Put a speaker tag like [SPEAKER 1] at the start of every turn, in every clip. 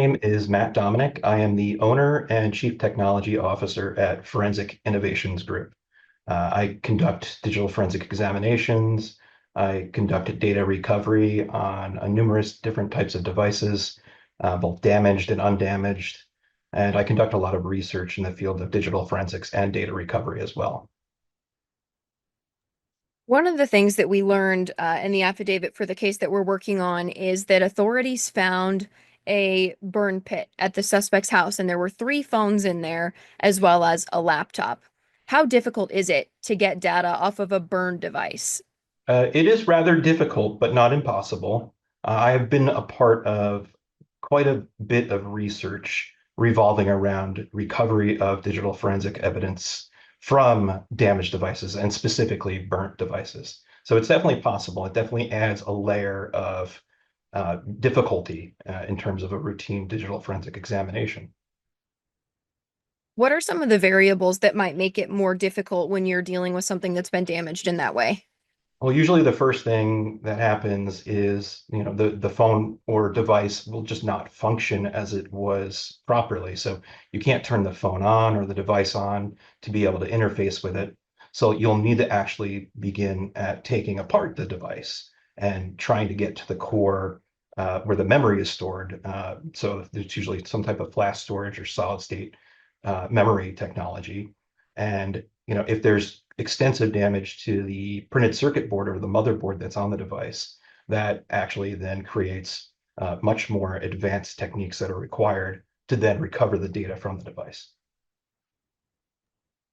[SPEAKER 1] Name is Matt Domanic. I am the owner and chief technology officer at Forensic Innovations Group. I conduct digital forensic examinations. I conduct data recovery on numerous different types of devices, both damaged and undamaged. And I conduct a lot of research in the field of digital forensics and data recovery as well.
[SPEAKER 2] One of the things that we learned in the affidavit for the case that we're working on is that authorities found a burn pit at the suspect's house, and there were three phones in there, as well as a laptop. How difficult is it to get data off of a burned device?
[SPEAKER 1] It is rather difficult, but not impossible. I have been a part of quite a bit of research revolving around recovery of digital forensic evidence from damaged devices and specifically burnt devices. So it's definitely possible. It definitely adds a layer of difficulty in terms of a routine digital forensic examination.
[SPEAKER 2] What are some of the variables that might make it more difficult when you're dealing with something that's been damaged in that way?
[SPEAKER 1] Well, usually the first thing that happens is, the phone or device will just not function as it was properly. So you can't turn the phone on or the device on to be able to interface with it. So you'll need to actually begin at taking apart the device and trying to get to the core where the memory is stored. So there's usually some type of flash storage or solid state memory technology. And if there's extensive damage to the printed circuit board or the motherboard that's on the device, that actually then creates much more advanced techniques that are required to then recover the data from the device.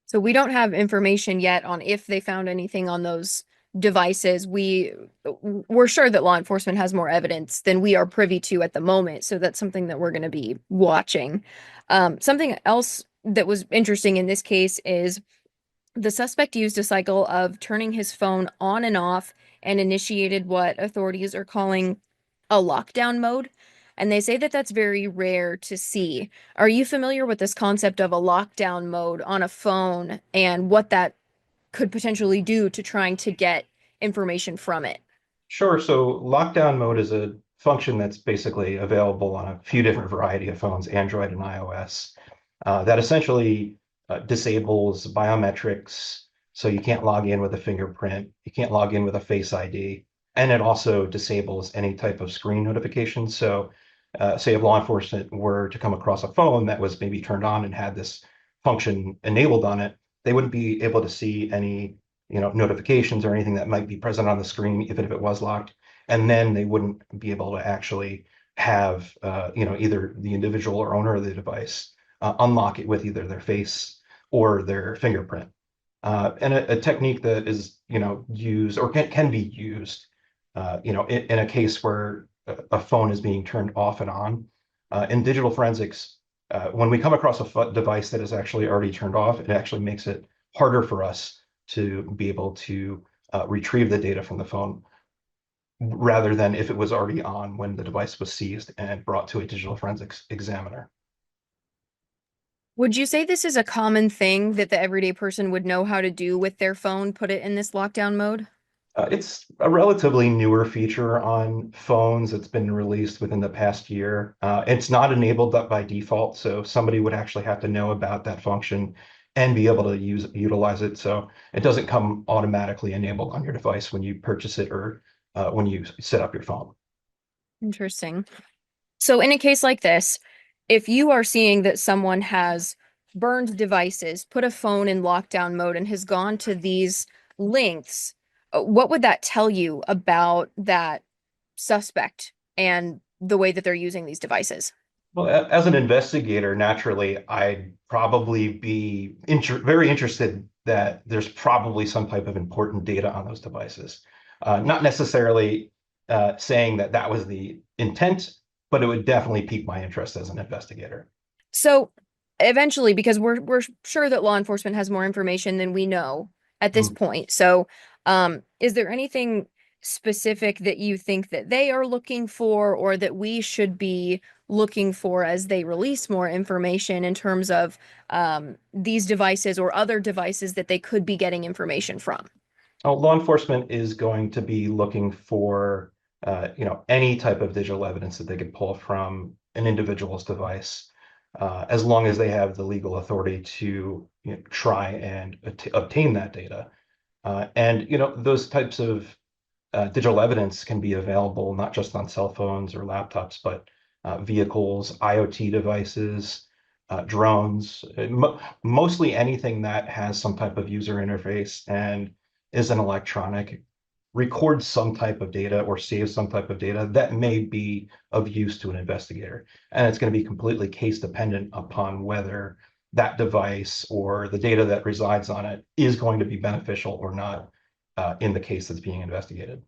[SPEAKER 2] So we don't have information yet on if they found anything on those devices. We're sure that law enforcement has more evidence than we are privy to at the moment, so that's something that we're going to be watching. Something else that was interesting in this case is the suspect used a cycle of turning his phone on and off and initiated what authorities are calling a lockdown mode. And they say that that's very rare to see. Are you familiar with this concept of a lockdown mode on a phone and what that could potentially do to trying to get information from it?
[SPEAKER 1] Sure. So lockdown mode is a function that's basically available on a few different variety of phones, Android and iOS, that essentially disables biometrics. So you can't log in with a fingerprint, you can't log in with a Face ID, and it also disables any type of screen notification. So, say if law enforcement were to come across a phone that was maybe turned on and had this function enabled on it, they wouldn't be able to see any notifications or anything that might be present on the screen, even if it was locked. And then they wouldn't be able to actually have, either the individual or owner of the device unlock it with either their face or their fingerprint. And a technique that is, used or can be used, in a case where a phone is being turned off and on. In digital forensics, when we come across a device that is actually already turned off, it actually makes it harder for us to be able to retrieve the data from the phone rather than if it was already on when the device was seized and brought to a digital forensics examiner.
[SPEAKER 2] Would you say this is a common thing that the everyday person would know how to do with their phone, put it in this lockdown mode?
[SPEAKER 1] It's a relatively newer feature on phones. It's been released within the past year. It's not enabled by default, so somebody would actually have to know about that function and be able to utilize it. So it doesn't come automatically enabled on your device when you purchase it or when you set up your phone.
[SPEAKER 2] Interesting. So, in a case like this, if you are seeing that someone has burned devices, put a phone in lockdown mode, and has gone to these lengths, what would that tell you about that suspect and the way that they're using these devices?
[SPEAKER 1] Well, as an investigator, naturally, I'd probably be very interested that there's probably some type of important data on those devices. Not necessarily saying that that was the intent, but it would definitely pique my interest as an investigator.
[SPEAKER 2] So, eventually, because we're sure that law enforcement has more information than we know at this
[SPEAKER 1] Mhm.
[SPEAKER 2] point. So, is there anything specific that you think that they are looking for or that we should be looking for as they release more information in terms of these devices or other devices that they could be getting information from?
[SPEAKER 1] Law enforcement is going to be looking for, any type of digital evidence that they could pull from an individual's device, as long as they have the legal authority to try and obtain that data. And those types of digital evidence can be available not just on cell phones or laptops, but vehicles, IoT devices, drones, mostly anything that has some type of user interface and is an electronic, records some type of data or saves some type of data that may be of use to an investigator. And it's going to be completely case dependent upon whether that device or the data that resides on it is going to be beneficial or not in the case that's being investigated.